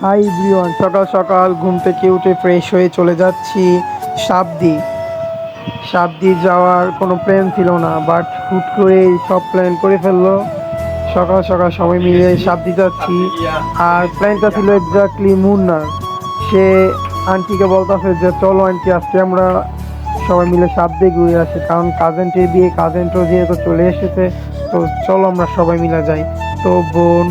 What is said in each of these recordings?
Hi everyone, সকাল সকাল ঘুম থেকে উঠে ফ্রেশ হয়ে চলে যাচ্ছি সাবদি। সাবদি যাওয়ার কোনো প্ল্যান ছিল না, বাট হুট করে সব প্ল্যান করে ফেললো। সকাল সকাল সবাই মিলে সাবদি যাচ্ছি। আর প্ল্যানটা ছিল এক্স্যাক্টলি মুন্নার। সে আন্টিকে বলতেছে যে চলো আন্টি, আজকে আমরা সবাই মিলে সাবদি ঘুরে আসি, কারণ কাজেনটির বিয়ে, কাজেনটাও যেহেতু চলে এসেছে, তো চলো আমরা সবাই মিলে যাই। তো বোন,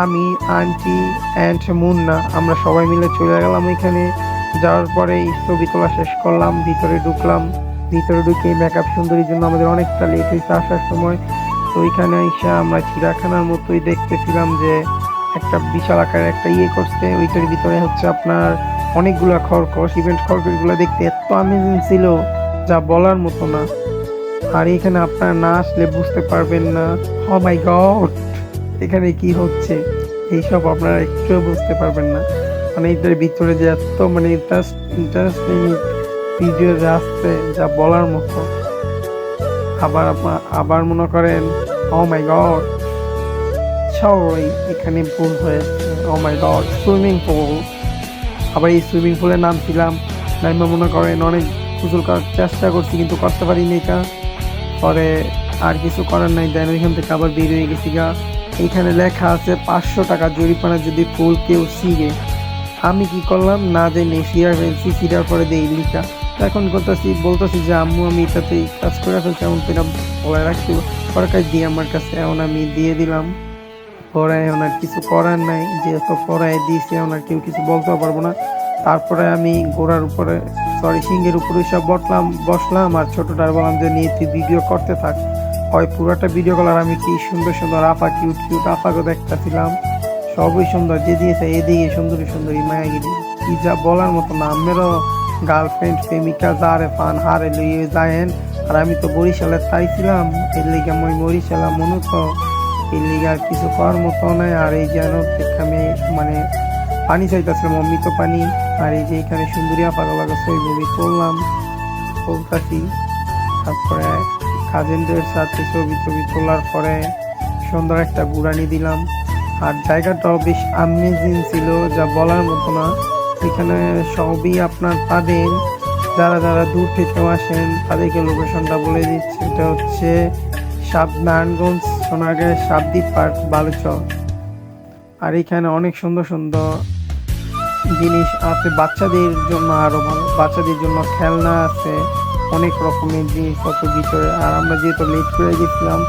আমি, আন্টি অ্যান্ড মুন্না আমরা সবাই মিলে চলে গেলাম এখানে। যাওয়ার পরে ছবি তোলা শেষ করলাম, ভিতরে ঢুকলাম। ভিতরে ঢুকে মেকআপ সুন্দরীর জন্য আমাদের অনেকটা লেট হয়েছে আসার সময়। তো ওইখানে এসে আমরা চিড়িয়াখানার মতোই দেখতেছিলাম যে একটা বিশাল আকারের একটা করছে, ওইটার ভিতরে হচ্ছে আপনার অনেকগুলা খরগোশ। ইভেন্ট খরগোশগুলো দেখতে এত অ্যামেজিং ছিল যা বলার মতো না। আর এখানে আপনারা না আসলে বুঝতে পারবেন না, ও মাই গড এখানে কি হচ্ছে, এইসব আপনারা একটু বুঝতে পারবেন না। মানে এদের ভিতরে যে এত মানে ইন্টারেস্টিং ভিডিও যে আসছে যা বলার মতো। আবার মনে করেন, ও মাই গড, সরি এখানে ভুল হয়েছে, ও মাই গড সুইমিং পুল। আবার এই সুইমিং পুলের নাম ছিলাম নাইমা, মনে করেন অনেক গোসল করার চেষ্টা করছি কিন্তু করতে পারিনি এটা। পরে আর কিছু করার নাই, দেন ওইখান থেকে আবার বের হয়ে গেছি গা। এইখানে লেখা আছে 500 টাকা জরিমানা যদি ফুল কেউ ছিঁড়ে। আমি কি করলাম, না জেনে সিরা ফেলছি, সিরার পরে দিয়ে লিখা। এখন বলতেছি যে আম্মু আমি এটাতে কাজ করে ফেলছি, এমন তো এটা বলায় রাখছি, পরে কাজ দিয়ে আমার কাছে এখন আমি দিয়ে দিলাম। পরে এখন আর কিছু করার নাই, যেহেতু পড়ায় দিয়েছি এখন আর কেউ কিছু বলতেও পারবো না। তারপরে আমি ঘোড়ার উপরে, সরি সিংহের উপরে সব বসলাম আর ছোটটার বললাম যে নিয়ে তুই ভিডিও করতে থাক। হয় পুরোটা ভিডিও করার, আমি কি সুন্দর সুন্দর আফা, কিউট কিউট আফাকে দেখতেছিলাম, সবই সুন্দর, যে দিয়েছে এদিকে সুন্দরী সুন্দরী মায়াগিরি, কি যা বলার মতো না। আমেরও গার্লফ্রেন্ড প্রেমিকা যারে ফান হারে লইয়ে যায়েন। আর আমি তো বরিশালে তাইছিলাম, এর লিগে আমি বরিশালা মনে তো, এর লিগে আর কিছু করার মতো নাই। আর এই যেন আমি মানে পানি চাইতেছিলাম, অমৃত পানি। আর এই যে এখানে সুন্দরী আপাগুলো ছবি তুললাম, তুলতাছি। তারপরে কাজিনদের সাথে ছবি তোলার পরে সুন্দর একটা ঘুরানি দিলাম। আর জায়গাটাও বেশ আমেজিং ছিল যা বলার মতো না। এখানে সবই আপনার পাবেন, যারা যারা দূর থেকে আসেন তাদেরকে লোকেশনটা বলে দিচ্ছে। এটা হচ্ছে নারায়ণগঞ্জ সোনারগাঁয়ের সাবদ্বীপ পার্ক বালুচর। আর এখানে অনেক সুন্দর সুন্দর জিনিস আছে বাচ্চাদের জন্য, আরো ভালো বাচ্চাদের জন্য খেলনা আছে, অনেক রকমের জিনিসপত্র ভিতরে। আর আমরা যেহেতু লেট করে গেছিলাম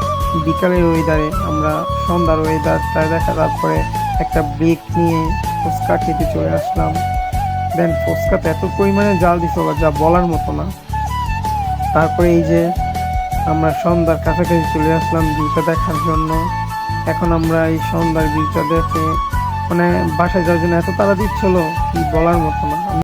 বিকালের ওয়েদারে, আমরা সন্ধ্যার ওয়েদারটা দেখা, তারপরে একটা ব্রেক নিয়ে ফুচকা খেতে চলে আসলাম। দেন ফুচকাতে এত পরিমাণে জাল দিছিল যা বলার মতো না। তারপরে এই যে আমরা সন্ধ্যার কাছাকাছি চলে আসলাম ভিউটা দেখার জন্য। এখন আমরা এই সন্ধ্যার ভিউটা দেখে মানে বাসায় যাওয়ার জন্য এত তাড়া দিচ্ছিল কি বলার মতো না।